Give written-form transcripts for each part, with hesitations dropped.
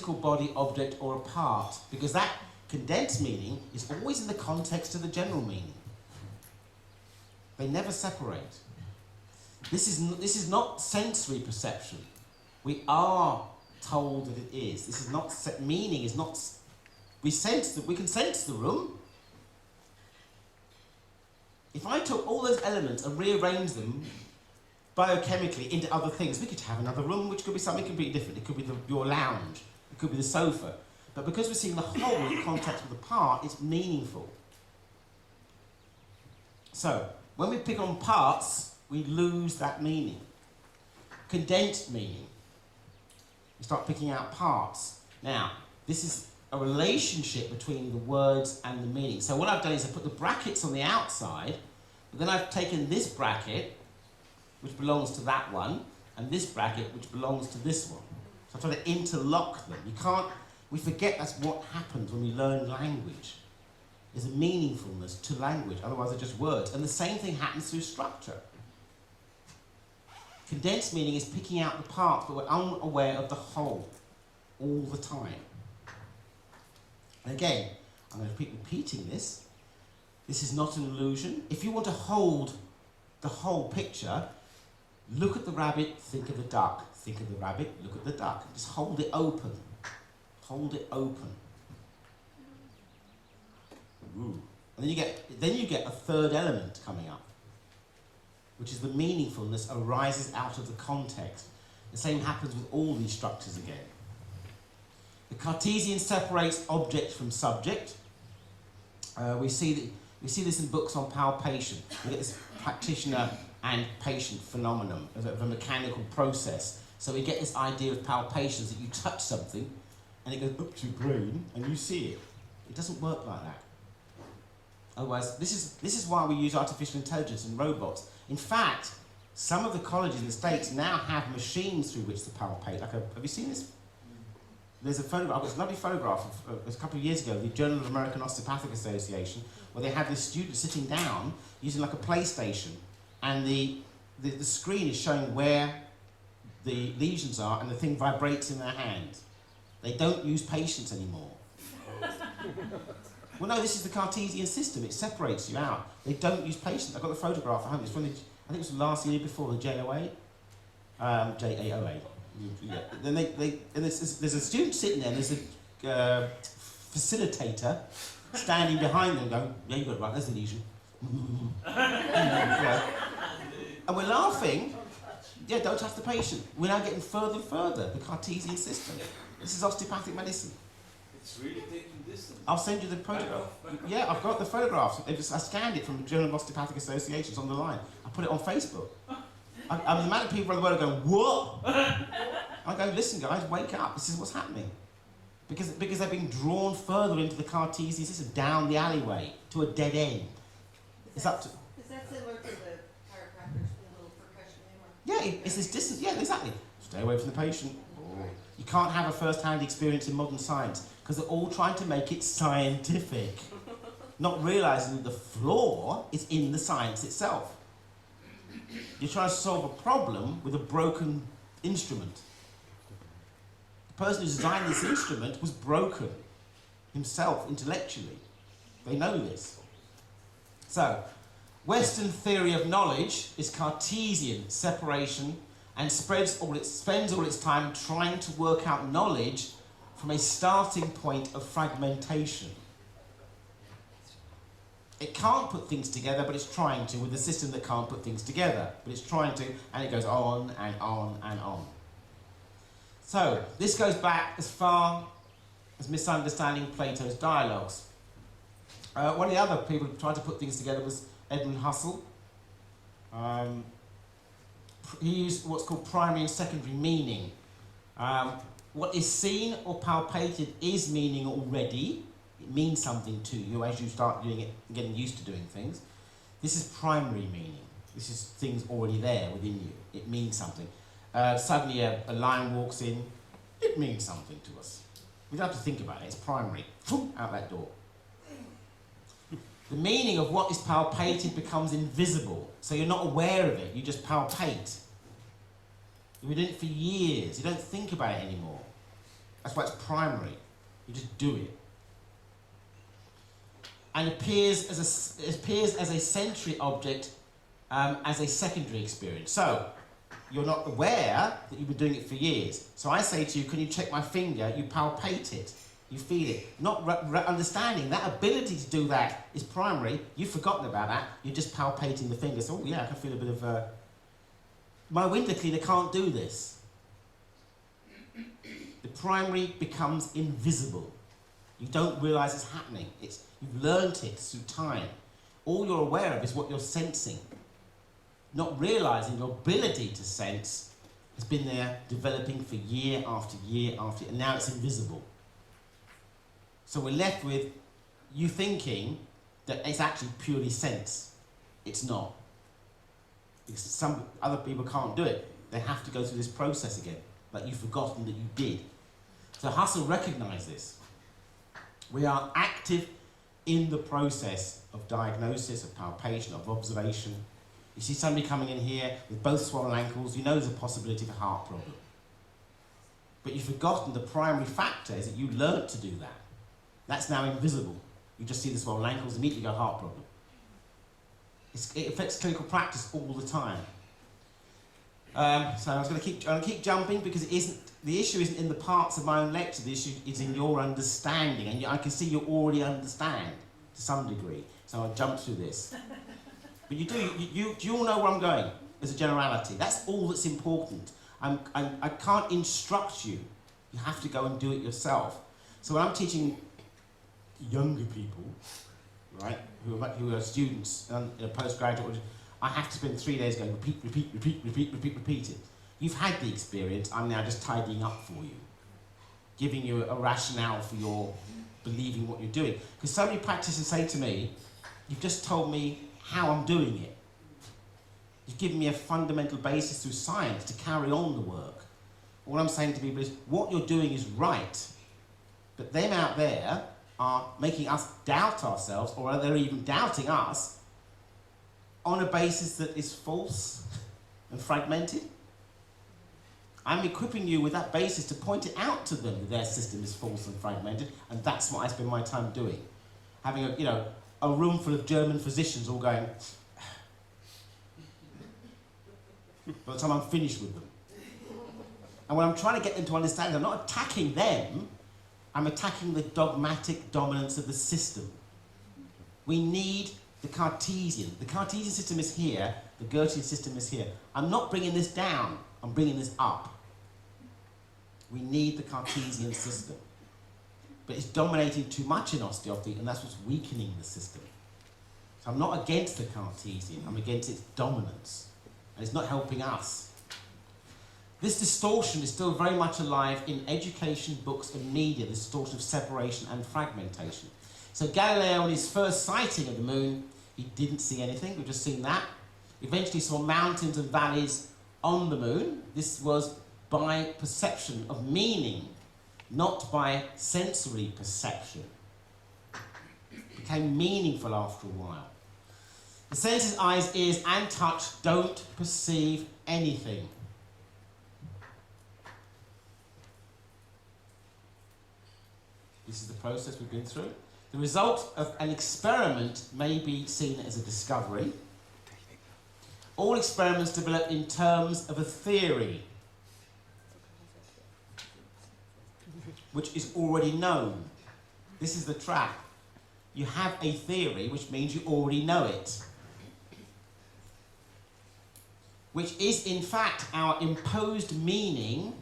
body, object, or a part, because that condensed meaning is always in the context of the general meaning. They never separate. This is not sensory perception. We are told that it is. This is not meaning. Is not. We sense that we can sense the room. If I took all those elements and rearranged them biochemically into other things, we could have another room, which could be something completely different. It could be your lounge. It could be the sofa. But because we're seeing the whole in context with the part, it's meaningful. So, when we pick on parts, we lose that meaning. Condensed meaning. We start picking out parts. Now, this is a relationship between the words and the meaning. So what I've done is I've put the brackets on the outside, but then I've taken this bracket, which belongs to that one, and this bracket, which belongs to this one. So I try to interlock them. We forget that's what happens when we learn language. There's a meaningfulness to language, otherwise they're just words. And the same thing happens through structure. Condensed meaning is picking out the parts, but we're unaware of the whole all the time. And again, I'm going to keep repeating this. This is not an illusion. If you want to hold the whole picture, look at the rabbit, think of the duck. Think of the rabbit, look at the duck. Just hold it open. Hold it open. Ooh. And then you get a third element coming up, which is the meaningfulness arises out of the context. The same happens with all these structures again. The Cartesian separates object from subject. We see this in books on palpation. We get this practitioner and patient phenomenon of a mechanical process. So we get this idea of palpations, that you touch something and it goes up to your brain and you see it. It doesn't work like that. Otherwise, this is why we use artificial intelligence and robots. In fact, some of the colleges in the States now have machines through which to palpate. Have you seen this? There's a photograph, it's a lovely photograph of a couple of years ago, the Journal of American Osteopathic Association, where they had this student sitting down using like a PlayStation, and the screen is showing where the lesions are, and the thing vibrates in their hand. They don't use patients anymore. Well, no, this is the Cartesian system. It separates you out. They don't use patients. I've got the photograph at home. It's from I think it was last year before the JOA. JAOA. Yeah. Then there's a student sitting there, and there's a facilitator standing behind them going, yeah, you got it right, there's the lesion. And we're laughing. Yeah, don't touch the patient. We're now getting further and further, the Cartesian system. This is osteopathic medicine. It's really taking distance. I'll send you the photograph. Yeah, I've got the photographs. I scanned it from the Journal of Osteopathic Associations on the line. I put it on Facebook. The amount of people around the world are going, what? I go, listen guys, wake up. This is what's happening. Because they're being drawn further into the Cartesian system, down the alleyway, to a dead end. Is that similar to the chiropractor's little percussion hammer? Yeah, it's this distance. Yeah, exactly. Stay away from the patient. Oh. You can't have a first-hand experience in modern science because they're all trying to make it scientific, not realizing that the flaw is in the science itself. You're trying to solve a problem with a broken instrument. The person who designed this instrument was broken himself intellectually. They know this. So, Western theory of knowledge is Cartesian separation and spends all its time trying to work out knowledge from a starting point of fragmentation. It can't put things together, but it's trying to, with a system that can't put things together. But it's trying to, and it goes on and on and on. So, this goes back as far as misunderstanding Plato's dialogues. One of the other people who tried to put things together was Edmund Husserl. He used what's called primary and secondary meaning. What is seen or palpated is meaning already. It means something to you as you start doing it and getting used to doing things. This is primary meaning. This is things already there within you. It means something. Suddenly a lion walks in, it means something to us. We don't have to think about it, it's primary. Out that door. The meaning of what is palpated becomes invisible, so you're not aware of it, you just palpate. You've been doing it for years, you don't think about it anymore. That's why it's primary. You just do it. And appears as a sensory object as a secondary experience. So, you're not aware that you've been doing it for years. So I say to you, can you check my finger? You palpate it. You feel it. Not understanding that ability to do that is primary. You've forgotten about that. You're just palpating the finger. So, oh yeah, I can feel a bit of... My window cleaner can't do this. The primary becomes invisible. You don't realise it's happening. You've learnt it through time. All you're aware of is what you're sensing. Not realising your ability to sense has been there developing for year after year after year, and now it's invisible. So we're left with you thinking that it's actually purely sense. It's not. Because some other people can't do it. They have to go through this process again, like you've forgotten that you did. So Husserl recognised this. We are active in the process of diagnosis, of palpation, of observation. You see somebody coming in here with both swollen ankles, you know there's a possibility of a heart problem. But you've forgotten the primary factor is that you learnt to do that. That's now invisible. You just see the swollen ankles, immediately go heart problem. It affects clinical practice all the time. So I was going to keep jumping because the issue isn't in the parts of my own lecture. The issue is in your understanding, and I can see you already understand to some degree. So I'll jump through this. But you all know where I'm going as a generality. That's all that's important. I can't instruct you. You have to go and do it yourself. So when I'm teaching younger people, right, who are students in a postgraduate, I have to spend 3 days going repeat it. You've had the experience, I'm now just tidying up for you, giving you a rationale for your believing what you're doing. Because so many practitioners say to me, you've just told me how I'm doing it. You've given me a fundamental basis through science to carry on the work. All I'm saying to people is, what you're doing is right, but them out there are making us doubt ourselves, or they're even doubting us on a basis that is false and fragmented. I'm equipping you with that basis to point it out to them that their system is false and fragmented, and that's what I spend my time doing. Having a room full of German physicians all going, by the time I'm finished with them. And when I'm trying to get them to understand, I'm not attacking them, I'm attacking the dogmatic dominance of the system. We need the Cartesian. The Cartesian system is here, the Goethean system is here. I'm not bringing this down, I'm bringing this up. We need the Cartesian system. But it's dominating too much in osteopathy, and that's what's weakening the system. So I'm not against the Cartesian, I'm against its dominance. And it's not helping us. This distortion is still very much alive in education, books and media, the distortion of separation and fragmentation. So Galileo, on his first sighting of the moon, he didn't see anything, we've just seen that. Eventually saw mountains and valleys on the moon. This was by perception of meaning, not by sensory perception. It became meaningful after a while. The senses, eyes, ears and touch don't perceive anything. This is the process we've been through. The result of an experiment may be seen as a discovery. All experiments develop in terms of a theory, which is already known. This is the trap. You have a theory, which means you already know it, which is in fact our imposed meaning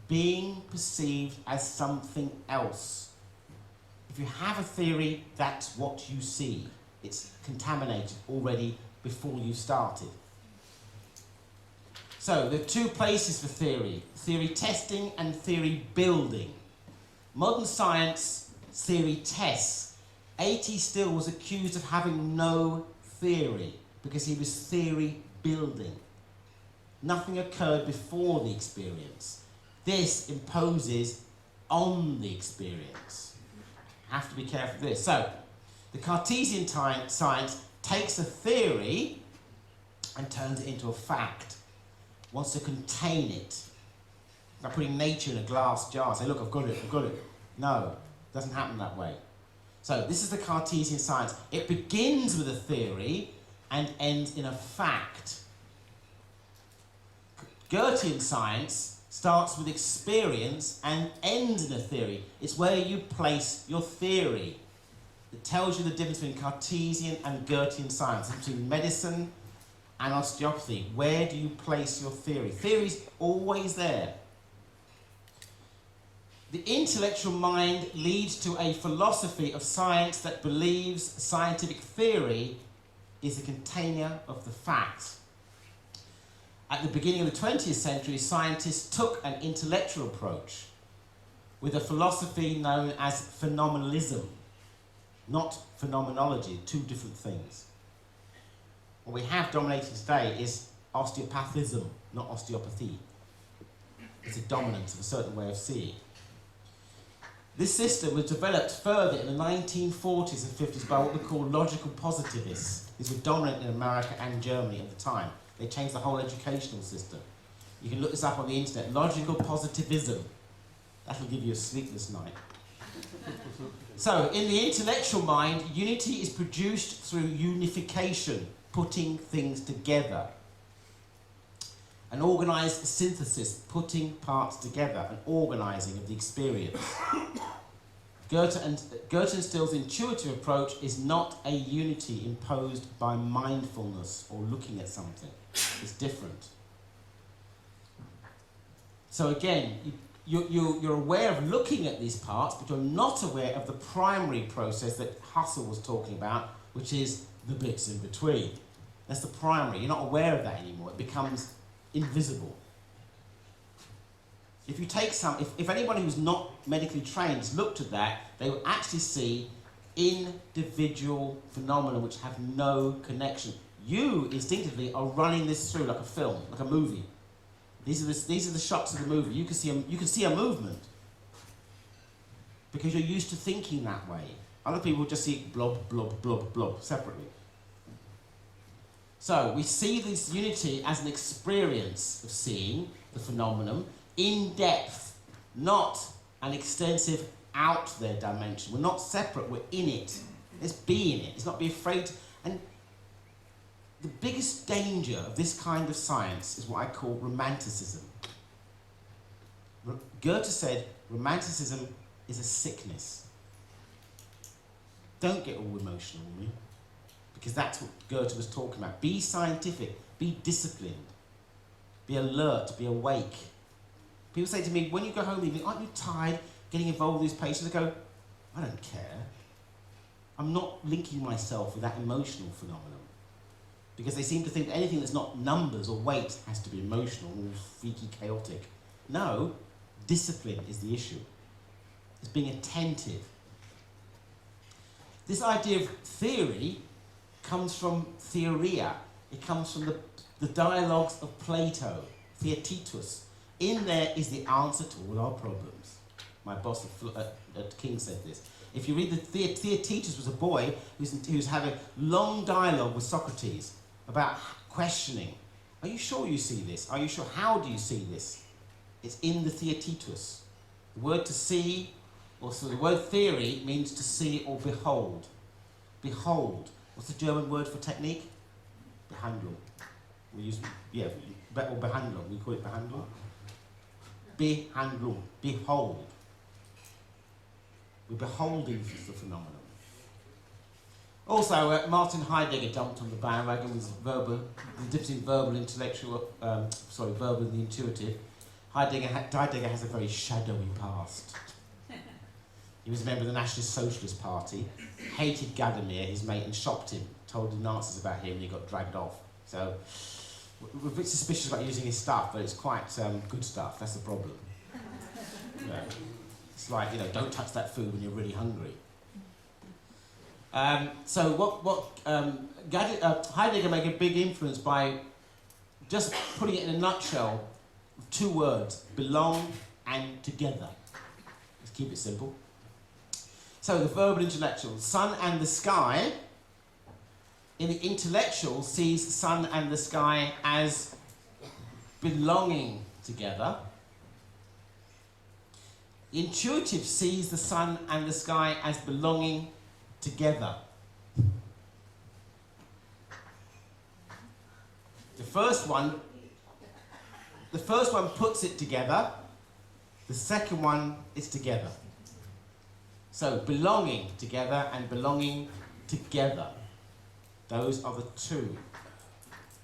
being perceived as something else. If you have a theory, that's what you see. It's contaminated already before you started. So there are two places for theory: theory testing and theory building. Modern science, theory tests. A.T. Still was accused of having no theory because he was theory building. Nothing occurred before the experience. This imposes on the experience. Have to be careful of this. So, the Cartesian science takes a theory and turns it into a fact. Wants to contain it. like putting nature in a glass jar. Say, look, I've got it, I've got it. No, it doesn't happen that way. So this is the Cartesian science. It begins with a theory and ends in a fact. Goethean science starts with experience and ends in a theory. It's where you place your theory. It tells you the difference between Cartesian and Goethean science, between medicine and osteopathy. Where do you place your theory? Theory's always there. The intellectual mind leads to a philosophy of science that believes scientific theory is a container of the facts. At the beginning of the 20th century, scientists took an intellectual approach with a philosophy known as phenomenalism, not phenomenology, two different things. What we have dominating today is osteopathism, not osteopathy. It's a dominance of a certain way of seeing. This system was developed further in the 1940s and 50s by what we call logical positivists. These were dominant in America and Germany at the time. They changed the whole educational system. You can look this up on the internet. Logical positivism. That'll give you a sleepless night. So, in the intellectual mind, unity is produced through unification, putting things together. An organised synthesis, putting parts together, an organising of the experience. Goethe and Still's intuitive approach is not a unity imposed by mindfulness or looking at something. It's different. So again, you're aware of looking at these parts, but you're not aware of the primary process that Husserl was talking about, which is the bits in between. That's the primary. You're not aware of that anymore. It becomes invisible. If you take if anyone who's not medically trained has looked at that, they will actually see individual phenomena which have no connection. You instinctively are running this through like a film, like a movie. These are the shots of the movie. You can see a movement because you're used to thinking that way. Other people just see blob, blob, blob, blob separately. So we see this unity as an experience of seeing the phenomenon in depth, not an extensive out there dimension. We're not separate, we're in it. Let's be in it. Let's not be afraid. And the biggest danger of this kind of science is what I call romanticism. Goethe said romanticism is a sickness. Don't get all emotional with me, because that's what Goethe was talking about. Be scientific, be disciplined, be alert, be awake. People say to me, when you go home evening, aren't you tired getting involved with these patients? I go, I don't care. I'm not linking myself with that emotional phenomenon. Because they seem to think anything that's not numbers or weight has to be emotional or freaky, chaotic. No, discipline is the issue. It's being attentive. This idea of theory comes from theoria. It comes from the dialogues of Plato, Theaetetus. In there is the answer to all our problems. My boss at King said this. If you read Theaetetus was a boy who's having long dialogue with Socrates about questioning. Are you sure you see this? Are you sure? How do you see this? It's in the Theaetetus. The word to see, or so the word theory means to see or behold. Behold. What's the German word for technique? Behandlung. We use, or Behandlung. We call it Behandlung. Behandlung. Behold. We're beholding the phenomenon. Also, Martin Heidegger jumped on the bandwagon with the difference in verbal and the intuitive. Heidegger has a very shadowy past. He was a member of the Nationalist Socialist Party, hated Gadamer, his mate, and shopped him, told him Nazis about him, and he got dragged off. So, we're a bit suspicious about using his stuff, but it's quite good stuff. That's the problem. Yeah. It's like, don't touch that food when you're really hungry. So Heidegger made a big influence by just putting it in a nutshell, two words, belong and together. Let's keep it simple. So the verbal intellectual, sun and the sky, in the intellectual sees sun and the sky as belonging together. Intuitive sees the sun and the sky as belonging together. The first one puts it together. The second one is together. So belonging together and belonging together. Those are the two